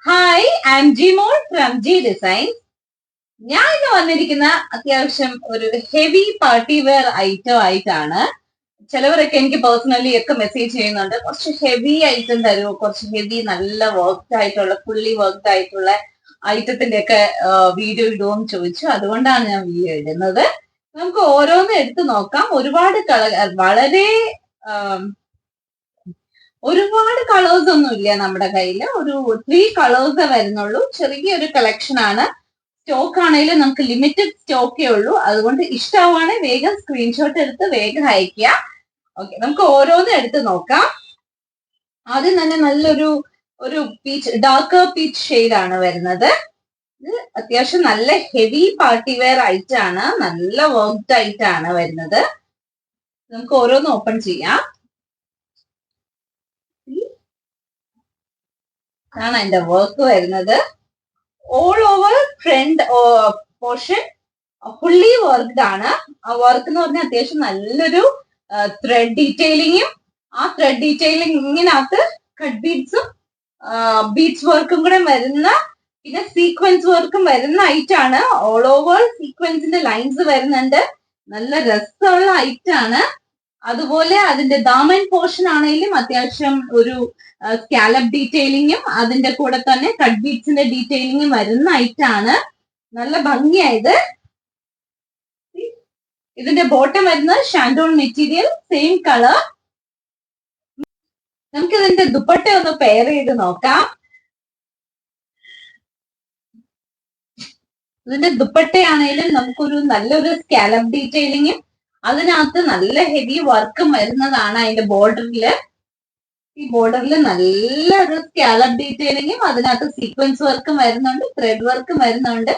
Hi, I am Jimol from G designs. ഞാൻ ഇന്ന് വന്നിരിക്കുന്ന അത്യാവശ്യം ഒരു ഹെവി പാർട്ടി വെയർ ഐറ്റം ആയിട്ടാണ്. ചിലവരൊക്കെ എനിക്ക് പേഴ്സണലി ഒക്കെ മെസ്സേജ് ചെയ്യുന്നുണ്ട്, കുറച്ച് ഹെവി ഐറ്റം തരുമോ, കുറച്ച് ഹെവി നല്ല വർക്ക്ഡ് ആയിട്ടുള്ള ഫുള്ളി വർക്ക്ഡ് ആയിട്ടുള്ള ഐറ്റത്തിന്റെ ഒക്കെ വീഡിയോ ഇടുമെന്ന് ചോദിച്ചു. അതുകൊണ്ടാണ് ഞാൻ വീഡിയോ ഇടുന്നത്. നമുക്ക് ഓരോന്ന് എടുത്ത് നോക്കാം. ഒരുപാട് കളേഴ്സ് ഒന്നും ഇല്ല നമ്മുടെ കയ്യിൽ. ഒരു 3 കളേഴ്സേ വരുന്നുള്ളൂ. ചെറിയൊരു കളക്ഷൻ ആണ്. സ്റ്റോക്ക് ആണെങ്കിലും നമുക്ക് ലിമിറ്റഡ് സ്റ്റോക്കേ ഉള്ളൂ. അതുകൊണ്ട് ഇഷ്ടമാണെങ്കിൽ വേഗം സ്ക്രീൻഷോട്ട് എടുത്ത് വേഗം അയക്കുക. ഓക്കെ, നമുക്ക് ഓരോന്നും എടുത്ത് നോക്കാം. ആദ്യം തന്നെ ഒരു പീച്ച്, ഡാർക്ക് പീച്ച് ഷെയ്ഡ് ആണ് വരുന്നത്. ഇത് അത്യാവശ്യം നല്ല ഹെവി പാർട്ടി വെയർ ഐറ്റം ആണ്. നല്ല വർക്ക്ഡ് ഐറ്റം ആണ് വരുന്നത്. നമുക്ക് ഓരോന്ന് ഓപ്പൺ ചെയ്യാം. ആണ് അതിന്റെ വർക്ക് വരുന്നത്. All over front portion fully worked ആണ്. ആ വർക്ക് എന്ന് പറഞ്ഞാൽ അത്യാവശ്യം നല്ലൊരു ത്രെഡ് ഡീറ്റെയിലിങ്ങും, ആ ത്രെഡ് ഡീറ്റെയിലിങ്ങിനകത്ത് കട്ട് ബീഡ്സും ബീഡ്സ് വർക്കും കൂടെ വരുന്ന, പിന്നെ സീക്വൻസ് വർക്കും വരുന്ന ഐറ്റം ആണ്. ഓൾ ഓവർ സീക്വൻസിന്റെ ലൈൻസ് വരുന്നുണ്ട്. നല്ല രസമുള്ള ഐറ്റം ആണ്. അതുപോലെ അതിന്റെ ദാമൻ പോർഷൻ ആണെങ്കിലും അത്യാവശ്യം ഒരു സ്കാലപ്പ് ഡീറ്റെയിലിങ്ങും അതിന്റെ കൂടെ തന്നെ കട്ട് ബീഡ്സിന്റെ ഡീറ്റെയിലിങ്ങും വരുന്ന ഐറ്റം ആണ്. നല്ല ഭംഗിയായത്. ഇതിന്റെ ബോട്ടം വരുന്നത് ഷാൻഡോൺ മെറ്റീരിയൽ, സെയിം കളർ. നമുക്ക് ഇതിന്റെ ദുപ്പട്ട ഒന്ന് പെയർ ചെയ്ത് നോക്കാം. ഇതിന്റെ ദുപ്പട്ടയാണെങ്കിലും നമുക്കൊരു നല്ലൊരു സ്കാലപ്പ് ഡീറ്റെയിലിങ്ങും അതിനകത്ത് നല്ല ഹെവി വർക്കും വരുന്നതാണ്. അതിന്റെ ബോർഡറിൽ, ഈ ബോർഡറിൽ നല്ലൊരു സ്കാലപ്പ് ഡീറ്റെയിലിങ്ങും അതിനകത്ത് സീക്വൻസ് വർക്കും വരുന്നുണ്ട്, ത്രെഡ് വർക്കും വരുന്നുണ്ട്.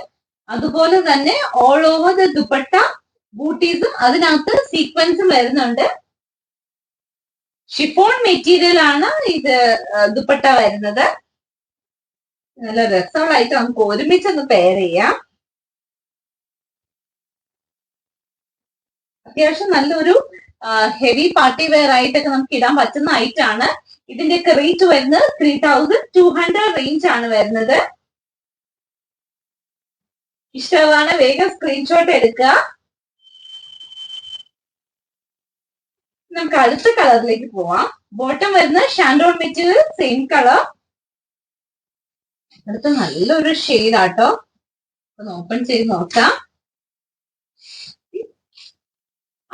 അതുപോലെ തന്നെ ഓൾ ഓവർ ദ ദുപ്പട്ട ബൂട്ടീസും അതിനകത്ത് സീക്വൻസും വരുന്നുണ്ട്. ഷിഫോൺ മെറ്റീരിയൽ ആണ് ഇത് ദുപ്പട്ട വരുന്നത്. നല്ല രസമുള്ളതായിട്ട് നമുക്ക് ഒരുമിച്ചൊന്ന് പെയർ ചെയ്യാം. അത്യാവശ്യം നല്ലൊരു ഹെവി പാർട്ടി വെയർ ആയിട്ടൊക്കെ നമുക്ക് ഇടാൻ പറ്റുന്ന ഐറ്റം ആണ്. ഇതിന്റെയൊക്കെ റേറ്റ് വരുന്നത് 3200 റേഞ്ച് ആണ് വരുന്നത്. ഇഷ്ടമാണ് വേഗം സ്ക്രീൻഷോട്ട് എടുക്കുക. നമുക്ക് അടുത്ത കളറിലേക്ക് പോവാം. ബോട്ടം വരുന്നത് ഷാൻഡോൺ മെറ്റീരിയൽ, സെയിം കളർ. അടുത്ത നല്ലൊരു ഷെയ്ഡ് ആട്ടോ. ഒന്ന് ഓപ്പൺ ചെയ്ത് നോക്കാം.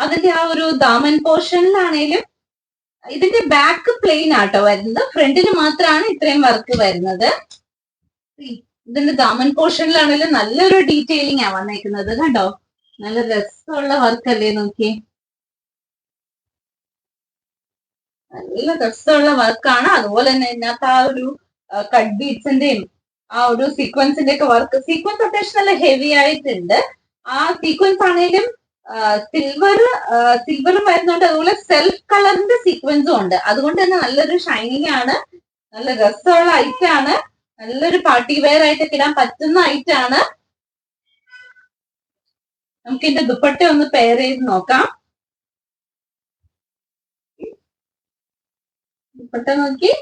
അതിന്റെ ആ ഒരു ദാമൻ പോർഷനിലാണേലും ഇതിന്റെ ബാക്ക് പ്ലെയിൻ ആട്ടോ വരുന്നത്. ഫ്രണ്ടിൽ മാത്രമാണ് ഇത്രയും വർക്ക് വരുന്നത്. ഇതിന്റെ ദാമൻ പോർഷനിലാണെങ്കിലും നല്ലൊരു ഡീറ്റെയിലിംഗ് ആ വന്നേക്കുന്നത്. കണ്ടോ, നല്ല രസമുള്ള വർക്ക് അല്ലേ, നോക്കി. നല്ല രസമുള്ള വർക്കാണ്. അതുപോലെ തന്നെ ഇതിനകത്ത് ആ ഒരു കട്ട് ബീഡ്സിന്റെയും ആ ഒരു സീക്വൻസിന്റെ ഒക്കെ വർക്ക്, സീക്വൻസ് അത്യാവശ്യം നല്ല ഹെവി ആയിട്ടുണ്ട്. ആ സീക്വൻസ് ആണെങ്കിലും സിൽവറും വരുന്നുണ്ട്. അതുപോലെ സെൽഫ് കളറിന്റെ സീക്വൻസും ഉണ്ട്. അതുകൊണ്ട് തന്നെ നല്ലൊരു ഷൈനിങ് ആണ്. നല്ല രസമുള്ള ഐറ്റം ആണ്. നല്ലൊരു പാർട്ടി വെയർ ആയിട്ടൊക്കെ ഇടാൻ പറ്റുന്ന ഐറ്റം ആണ്. നമുക്ക് ഇതിന്റെ ദുപ്പട്ട ഒന്ന് പെയർ ചെയ്ത് നോക്കാം. ദുപ്പട്ട നോക്കി,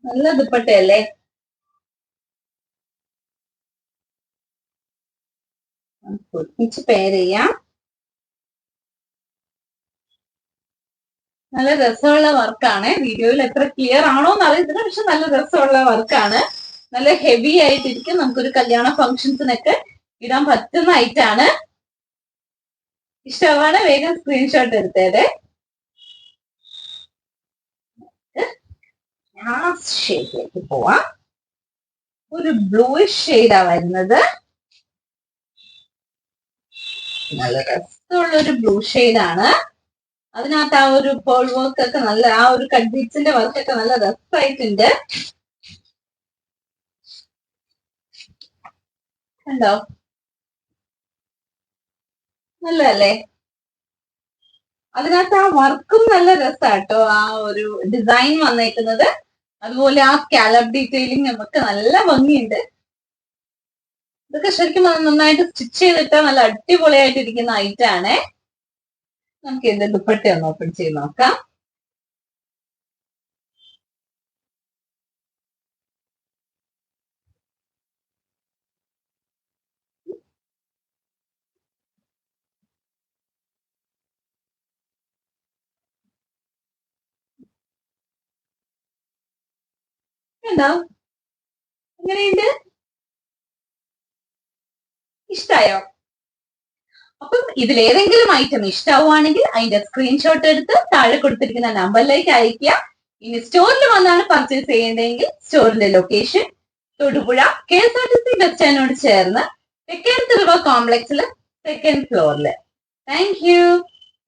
നല്ല ദുപ്പട്ടയല്ലേ. ഒന്നിച്ച് പെയർ ചെയ്യാം. നല്ല രസമുള്ള വർക്കാണ്. വീഡിയോയിൽ എത്ര ക്ലിയർ ആണോ എന്ന് അറിയത്തില്ല, പക്ഷെ നല്ല രസമുള്ള വർക്കാണ്. നല്ല ഹെവി ആയിട്ടിരിക്കും. നമുക്കൊരു കല്യാണ ഫംഗ്ഷൻസിനൊക്കെ ഇടാൻ പറ്റുന്ന ഐറ്റം ആണ്. ഇഷ്ടമാണ് വേഗം സ്ക്രീൻഷോട്ട് എടുത്തേരെ. ഷെയ്ഡിലേക്ക് പോവാം. ഒരു ബ്ലൂയിഷ് ഷെയ്ഡാ വരുന്നത്. നല്ല രസമുള്ള ഒരു ബ്ലൂ ഷെയ്ഡാണ്. അതിനകത്ത് ആ ഒരു പേൾ വർക്ക് ഒക്കെ നല്ല, ആ ഒരു കട്ട് ബീഡ്സിന്റെ വർക്കൊക്കെ നല്ല രസമായിട്ടുണ്ട്. കണ്ടോ, നല്ലതല്ലേ. അതിനകത്ത് ആ വർക്കും നല്ല രസാട്ടോ, ആ ഒരു ഡിസൈൻ വന്നേക്കുന്നത്. അതുപോലെ ആ സ്കാലപ്പ് ഡീറ്റെയിലിംഗ് നമുക്ക് നല്ല ഭംഗിയുണ്ട്. ഇതൊക്കെ ശരിക്കും നന്നായിട്ട് സ്റ്റിച്ച് ചെയ്തിട്ട് നല്ല അടിപൊളിയായിട്ടിരിക്കുന്ന ഐറ്റം ആണ്. നമുക്ക് ഇതിന്റെ ദുപ്പട്ട ഒന്ന് ഓപ്പൺ ചെയ്ത് നോക്കാം. കണ്ടോ? എങ്ങനെയുണ്ട്? ഇഷ്ടായോ? അപ്പം ഇതിലേതെങ്കിലും ഐറ്റം ഇഷ്ടാവുകയാണെങ്കിൽ അതിന്റെ സ്ക്രീൻഷോട്ട് എടുത്ത് താഴെ കൊടുത്തിരിക്കുന്ന നമ്പറിലേക്ക് അയക്കുക. ഇനി സ്റ്റോറിൽ വന്നാണ് പർച്ചേസ് ചെയ്യേണ്ടതെങ്കിൽ സ്റ്റോറിന്റെ ലൊക്കേഷൻ തൊടുപുഴ KSRTC ബസ് സ്റ്റാൻഡിനോട് ചേർന്ന് തെക്കേടത്ത് റിവർ കോംപ്ലക്സിൽ second floor. Thank you.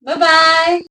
By.